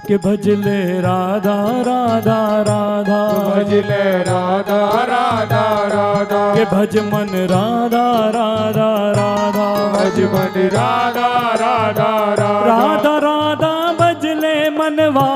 के भजले राधा राधा राधा, भजले राधा राधा राधा, के भज मन राधा राधा राधा, भज मन राधा राधा राधा, राधा राधा भजले मनवा,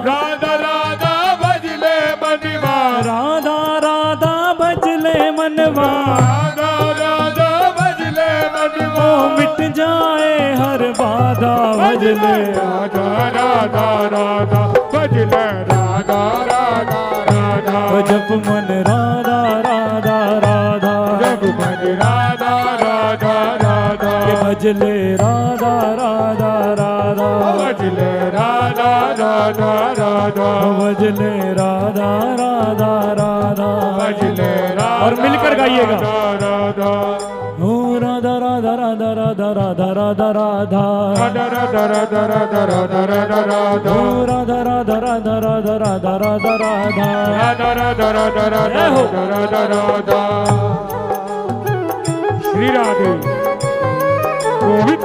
राधा राधा भजले मनवा, राधा राधा भजले मनवा, राधा राधा भजले मनवा, ओ मिट जाए हर बाधा भजले राधा राधा राधा, भजले राधा राधा राधा, जप मन राधा राधा राधा, जप मन राधा राधा राधा, के भजले राधा राधा राधा, भजले राधा राधा राधा, भजले राधा राधा राधा, भजले राधा, और मिलकर गाइएगा। राधा ओ राधा राधा राधा राधा राधा राधा राधा, राधा राधा राधा राधा राधा राधा राधा, ओ राधा राधा राधा राधा राधा राधा राधा, राधा राधा राधा राधा राधा राधा, श्री राधे गोविंद।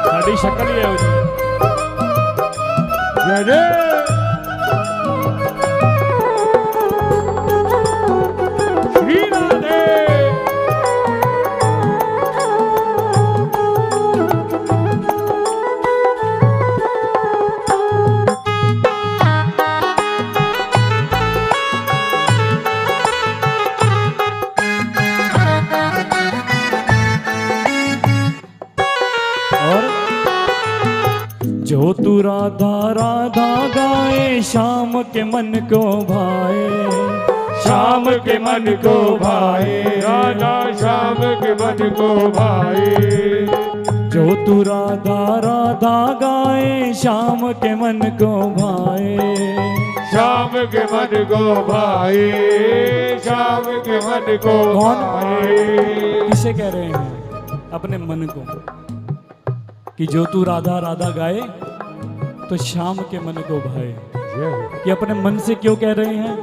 साड़ी शक्ल ही है उसकी। जय जय श्री राधे। जो तू राधा राधा गाए शाम के मन को भाए, शाम के मन को भाए, राधा शाम के मन को भाए, जो तू राधा राधा गाए शाम के मन को भाए, शाम के मन को भाए, शाम के मन को कौन भाए। किसे कह रहे हैं? अपने मन को, कि जो तू राधा राधा गाए तो शाम के मन को भाए। कि अपने मन से क्यों कह रहे हैं?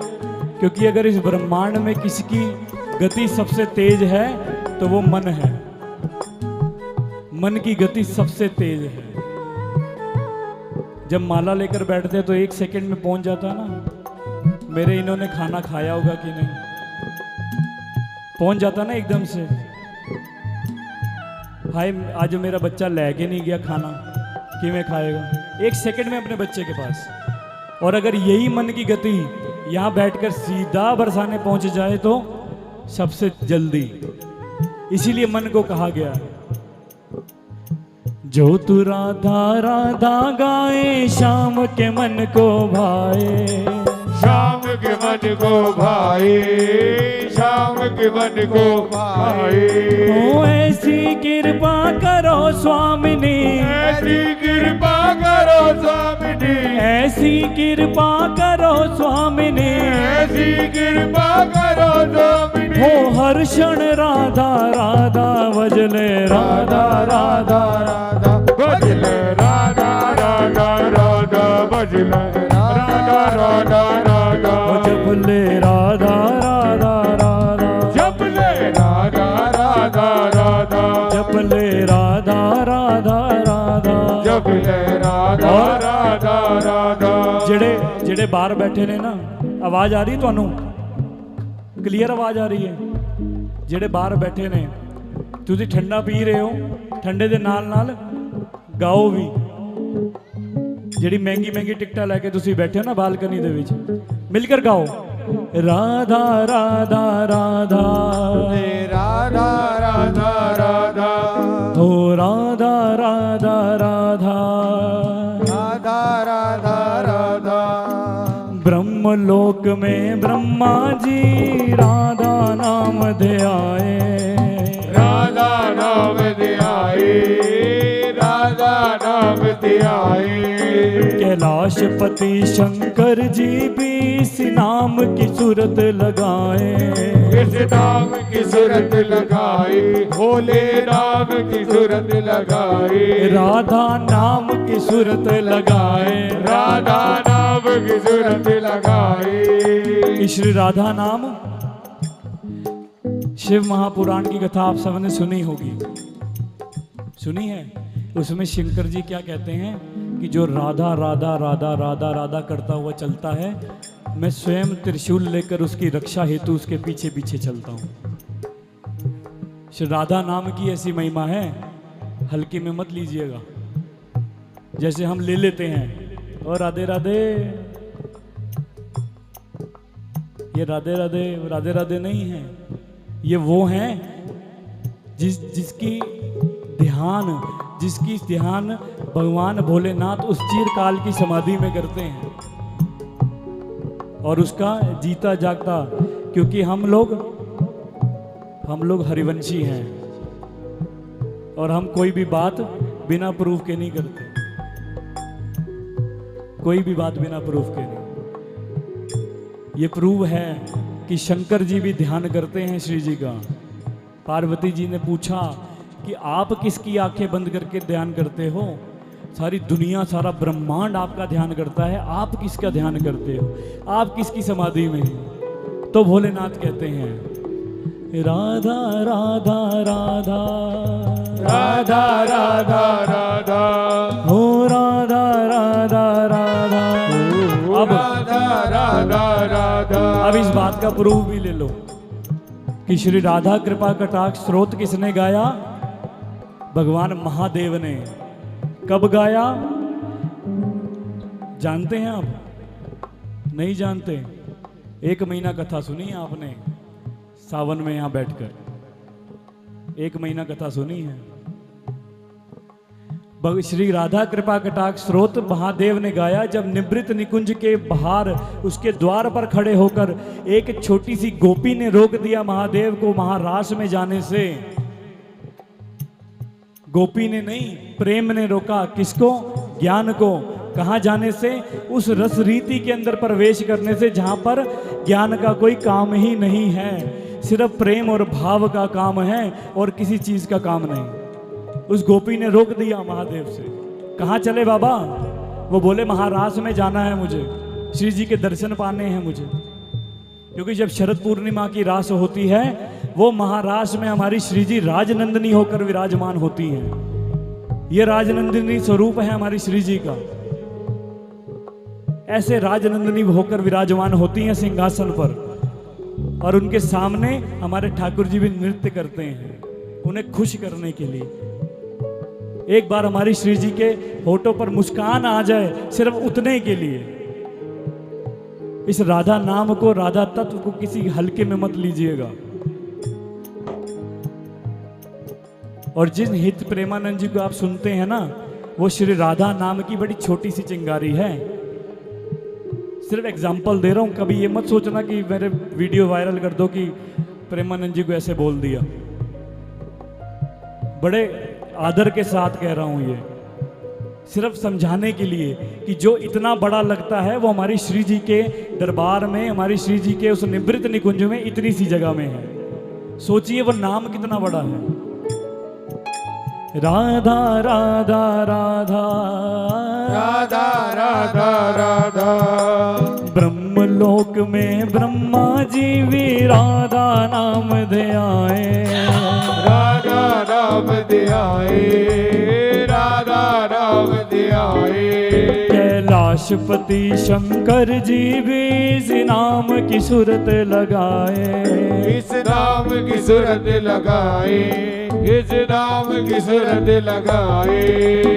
क्योंकि अगर इस ब्रह्मांड में किसी की गति सबसे तेज है तो वो मन है। मन की गति सबसे तेज है। जब माला लेकर बैठते तो 1 सेकंड में पहुंच जाता ना। मेरे इन्होंने खाना खाया होगा कि नहीं, पहुंच जाता ना एकदम से। हाय आज मेरा बच्चा लेके नहीं गया खाना, कि मैं खाएगा 1 सेकंड में अपने बच्चे के पास। और अगर यही मन की गति यहाँ बैठकर सीधा बरसाने पहुंच जाए तो सबसे जल्दी। इसीलिए मन को कहा गया जो तू राधा राधा गाए शाम के मन को भाए, शाम के मन को भाए, शाम के मन को भाए। ओ ऐसी कृपा करो स्वामिनी, ऐसी कृपा करो स्वामिनी, ऐसी कृपा करो स्वामिनी, ऐसी कृपा करो स्वामिनी। हो हर क्षण राधा राधा भजले राधा राधा राधा, भजले राधा राधा राधा, भजले राधा राधा राधा, जपले राधा राधा राधा, जपले राधा राधा राधा, जपले राधा राधा राधा, जपले राधा राधा राधा। ਜਿਹੜੇ ਬਾਹਰ ਬੈਠੇ ਨੇ ਨਾ, ਆਵਾਜ਼ ਆ ਰਹੀ ਤੁਹਾਨੂੰ? ਕਲੀਅਰ ਆਵਾਜ਼ ਆ ਰਹੀ ਹੈ? ਜਿਹੜੇ ਬਾਹਰ ਬੈਠੇ ਨੇ, ਤੁਸੀਂ ਠੰਡਾ ਪੀ ਰਹੇ ਹੋ, ਠੰਡੇ ਦੇ ਨਾਲ ਨਾਲ ਗਾਓ ਵੀ। ਜਿਹੜੀ ਮਹਿੰਗੀ ਮਹਿੰਗੀ ਟਿਕਟਾਂ ਲੈ ਕੇ ਤੁਸੀਂ ਬੈਠੇ ਹੋ ਨਾ ਬਾਲਕਨੀ ਦੇ ਵਿੱਚ, ਮਿਲ ਕੇ ਗਾਓ ਰਾਧਾ ਰਾਧਾ ਰਾਧਾ, राधा राधा राधा, ਹੋ ਰਾਧਾ ਰਾਧਾ ਰਾਧਾ, राधा राधा राधा। ब्रह्मलोक में ब्रह्मा जी राधा नाम ध्याए, राधा नाम ध्याए, राधा नाम ध्याए। कैलाश पति शंकर जी भी इस नाम की सूरत लगाए, इस नाम की सूरत लगाए, भोले नाम की सूरत लगाए, राधा नाम की सूरत लगाए, राधा नाम की सूरत लगाई। श्री राधा नाम शिव महापुराण की कथा आप सबने सुनी होगी, सुनी है। उसमें शंकर जी क्या कहते हैं कि जो राधा राधा राधा राधा राधा करता हुआ चलता है, मैं स्वयं त्रिशूल लेकर उसकी रक्षा हेतु उसके पीछे पीछे चलता हूं। श्री राधा नाम की ऐसी महिमा है, हल्के में मत लीजिएगा। जैसे हम ले लेते हैं और राधे राधे, ये राधे राधे राधे राधे नहीं है, ये वो हैं जिसकी ध्यान भगवान भोलेनाथ उस चिरकाल की समाधि में करते हैं और उसका जीता जागता, क्योंकि हम लोग हरिवंशी हैं और हम कोई भी बात बिना प्रूफ के नहीं करते, कोई भी बात बिना प्रूफ के नहीं। ये प्रूव है कि शंकर जी भी ध्यान करते हैं श्री जी का। पार्वती जी ने पूछा कि आप किसकी आंखें बंद करके ध्यान करते हो? सारी दुनिया सारा ब्रह्मांड आपका ध्यान करता है, आप किसका ध्यान करते हो? आप किसकी समाधि में हैं? तो भोलेनाथ कहते हैं राधा राधा राधा राधा राधा राधा हो राधा राधा राधा। अब राधा राधा राधा। अब इस बात का प्रूफ भी ले लो कि श्री राधा कृपा कटाक्ष स्रोत किसने गाया? भगवान महादेव ने। कब गाया जानते हैं आप? नहीं जानते? 1 महीना कथा सुनी है आपने सावन में यहां बैठकर, 1 महीना कथा सुनी है। श्री राधा कृपा कटाक्ष स्रोत महादेव ने गाया जब निवृत्त निकुंज के बाहर उसके द्वार पर खड़े होकर एक छोटी सी गोपी ने रोक दिया महादेव को महारास में जाने से। गोपी ने नहीं, प्रेम ने रोका। किसको? ज्ञान को। कहां जाने से? उस रस रीति के अंदर प्रवेश करने से जहां पर ज्ञान का कोई काम ही नहीं है, सिर्फ प्रेम और भाव का काम है और किसी चीज का काम नहीं। उस गोपी ने रोक दिया महादेव से। कहां चले बाबा? वो बोले महारास में जाना है मुझे, श्री जी के दर्शन पाने हैं मुझे। क्योंकि जब शरद पूर्णिमा की रास होती है, वो महारास में हमारी श्री जी राजनंदिनी होकर विराजमान होती हैं। ये राजनंदिनी स्वरूप है हमारी श्री जी का। ऐसे राजनंदिनी होकर विराजमान होती हैं सिंहासन पर, और उनके सामने हमारे ठाकुर जी भी नृत्य करते हैं उन्हें खुश करने के लिए। एक बार हमारी श्री जी के होठों पर मुस्कान आ जाए, सिर्फ उतने के लिए। इस राधा नाम को, राधा तत्व को किसी हल्के में मत लीजिएगा। और जिन हित प्रेमानंद जी को आप सुनते हैं ना, वो श्री राधा नाम की बड़ी छोटी सी चिंगारी है। सिर्फ एग्जाम्पल दे रहा हूं, कभी ये मत सोचना कि मेरे वीडियो वायरल कर दो कि प्रेमानंद जी को ऐसे बोल दिया। बड़े आदर के साथ कह रहा हूं, ये सिर्फ समझाने के लिए कि जो इतना बड़ा लगता है वो हमारी श्री जी के दरबार में, हमारी श्री जी के उस निवृत्त निकुंज में इतनी सी जगह में है। सोचिए वो नाम कितना बड़ा है। राधा राधा राधा राधा राधा राधा। ब्रह्मलोक में ब्रह्मा जी भी राधा नाम दे आए, राधा नाम दे आए, राधा नाम दे आए। कैलाशपति शंकर जी भी इस नाम की सूरत लगाए, इस नाम की सूरत लगाए, इस नाम की सूरत लगाए।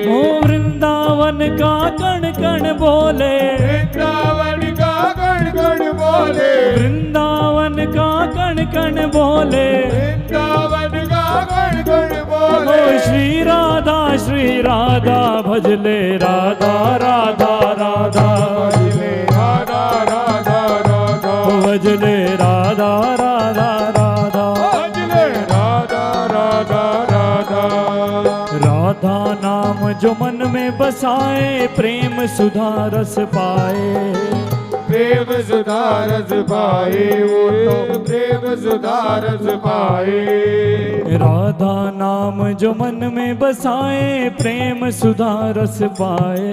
ओ वृंदावन का कण कण बोले, वृंदावन का कण कण बोले, वृंदावन का कण कण बोले, वृंदावन का कण कण बोले। ओ श्री राधा भजले राधा राधा राधा, भजले राधा राधा राधा, भजले राधा राधा राधा, भजले राधा राधा राधा। राधा नाम जो मन में बसाए, प्रेम सुधा रस पाए, प्रेम सुधा रस पाए, वो तो प्रेम सुधा रस पाए। राधा नाम जो मन में बसाए, प्रेम सुधा रस पाए।